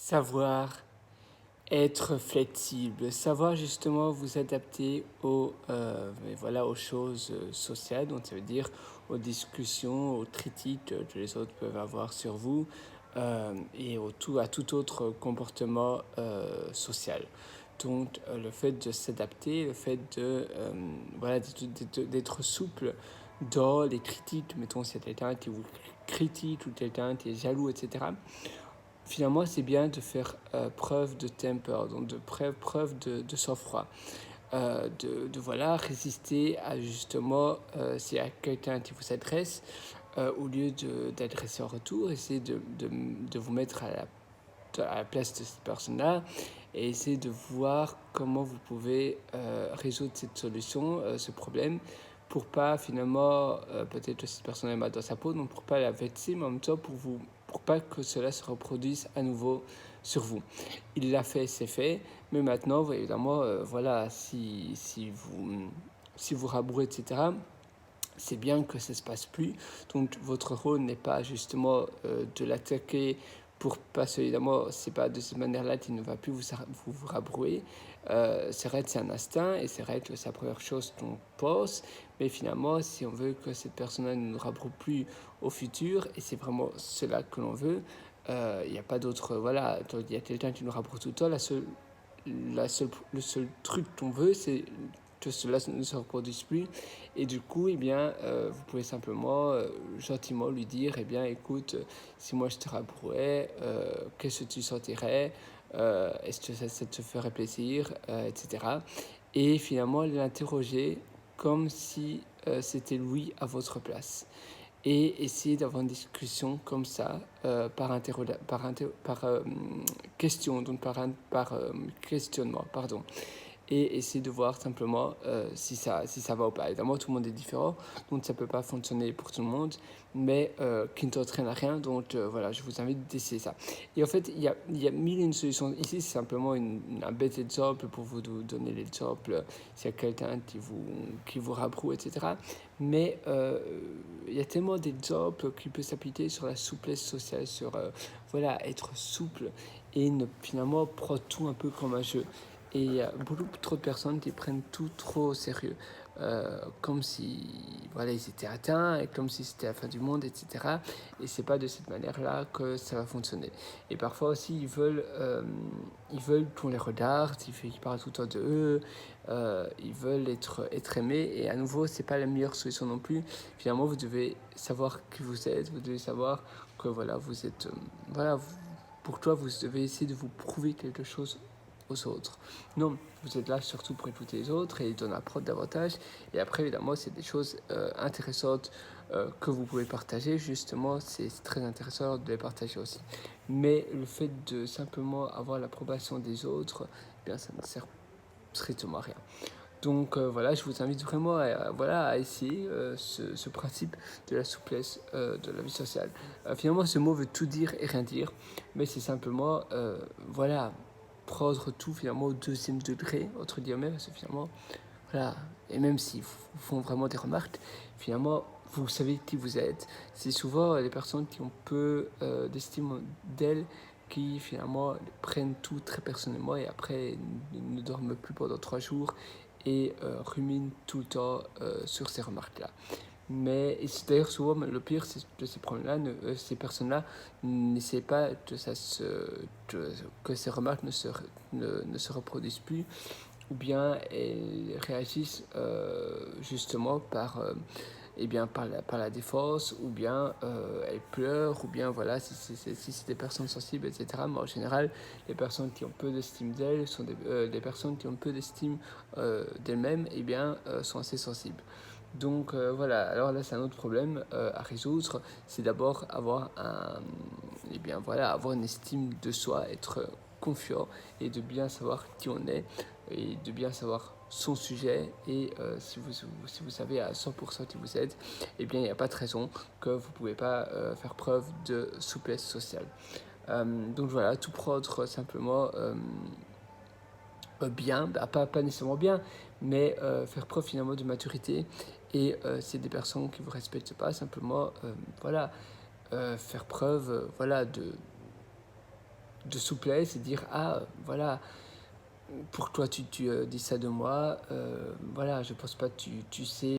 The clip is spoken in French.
Savoir être flexible, savoir justement vous adapter aux choses sociales, donc ça veut dire aux discussions, aux critiques que les autres peuvent avoir sur vous à tout autre comportement social. Donc le fait de s'adapter, le fait d'être souple dans les critiques, mettons s'il y a quelqu'un qui vous critique ou quelqu'un qui est jaloux, etc. Finalement, c'est bien de faire preuve de temper, donc preuve de sang-froid, voilà, résister à justement, s'il y a quelqu'un qui vous adresse, au lieu d'adresser en retour, essayer de vous mettre à la place de cette personne-là et essayer de voir comment vous pouvez résoudre cette solution, ce problème, pour pas finalement, peut-être que cette personne est mal dans sa peau, donc pour pas la vexer, mais en même temps pour pas que cela se reproduise à nouveau sur vous. Il l'a fait, c'est fait, mais maintenant, évidemment, voilà, si vous rabourez, etc., c'est bien que ça ne se passe plus. Donc votre rôle n'est pas justement de l'attaquer pour pas évidemment, c'est pas de cette manière-là qu'il ne va plus vous rabrouer. C'est vrai que c'est un instinct et c'est vrai que c'est la première chose qu'on pense, mais finalement, si on veut que cette personne-là ne nous rabroue plus au futur, et c'est vraiment cela que l'on veut, il n'y a pas d'autre, voilà, il y a quelqu'un qui nous rabroue tout le temps, le seul truc qu'on veut, c'est que cela ne se reproduise plus. Et du coup, eh bien, vous pouvez simplement, gentiment lui dire, eh bien, écoute, si moi je te rabrouais, qu'est-ce que tu sentirais, est-ce que ça te ferait plaisir, etc. Et finalement, l'interroger comme si c'était lui à votre place. Et essayer d'avoir une discussion comme ça, par question, donc par questionnement, pardon, et essayer de voir simplement si ça va ou pas. Évidemment, tout le monde est différent, donc ça ne peut pas fonctionner pour tout le monde, mais qui ne t'entraîne à rien, donc voilà, je vous invite d'essayer ça. Et en fait, il y a mille et une solutions. Ici, c'est simplement un bête exemple pour vous donner l'exemple, s'il y a quelqu'un qui vous rabroue, etc. Mais il y a tellement d'exemples qui peuvent s'appliquer sur la souplesse sociale, sur voilà, être souple et finalement prendre tout un peu comme un jeu. Et il y a beaucoup trop de personnes qui prennent tout trop au sérieux, comme si voilà, ils étaient atteints, et comme si c'était la fin du monde, etc. Et c'est pas de cette manière-là que ça va fonctionner. Et parfois aussi, ils veulent qu'on les regarde, ils parlent tout le temps de eux, ils veulent être aimés. Et à nouveau, c'est pas la meilleure solution non plus. Finalement, vous devez savoir qui vous êtes, vous devez savoir que voilà, vous êtes, pour toi, vous devez essayer de vous prouver quelque chose aux autres. Non, vous êtes là surtout pour écouter les autres et d'en apprendre davantage. Et après, évidemment, c'est des choses intéressantes que vous pouvez partager. Justement, c'est très intéressant de les partager aussi. Mais le fait de simplement avoir l'approbation des autres, eh bien, ça ne sert strictement à rien. Donc voilà, je vous invite vraiment à essayer ce principe de la souplesse de la vie sociale. Finalement, ce mot veut tout dire et rien dire, mais c'est simplement, voilà, prendre tout finalement au deuxième degré, entre guillemets, parce que finalement, voilà, et même s'ils vous font vraiment des remarques, finalement, vous savez qui vous êtes. C'est souvent les personnes qui ont peu d'estime d'elles qui finalement prennent tout très personnellement et après ne dorment plus pendant 3 jours et ruminent tout le temps sur ces remarques-là. Mais c'est d'ailleurs souvent le pire, c'est que ces personnes-là n'essaient pas que ces remarques ne se reproduisent plus, ou bien elles réagissent justement par la défense, ou bien elles pleurent, ou bien voilà, si c'est des personnes sensibles, etc. Mais en général, les personnes qui ont peu d'estime d'elles sont des personnes qui ont peu d'estime d'elles-mêmes, et bien sont assez sensibles. Donc voilà, alors là c'est un autre problème à résoudre, c'est d'abord avoir une estime de soi, être confiant et de bien savoir qui on est et de bien savoir son sujet et si vous savez à 100% qui vous êtes, eh bien il n'y a pas de raison que vous ne pouvez pas faire preuve de souplesse sociale. Donc voilà, tout prendre simplement bien, pas nécessairement bien, mais faire preuve finalement de maturité. Et c'est des personnes qui ne vous respectent pas, simplement, faire preuve de souplesse et dire ah voilà, pour toi tu dis ça de moi, voilà, je pense pas que tu sais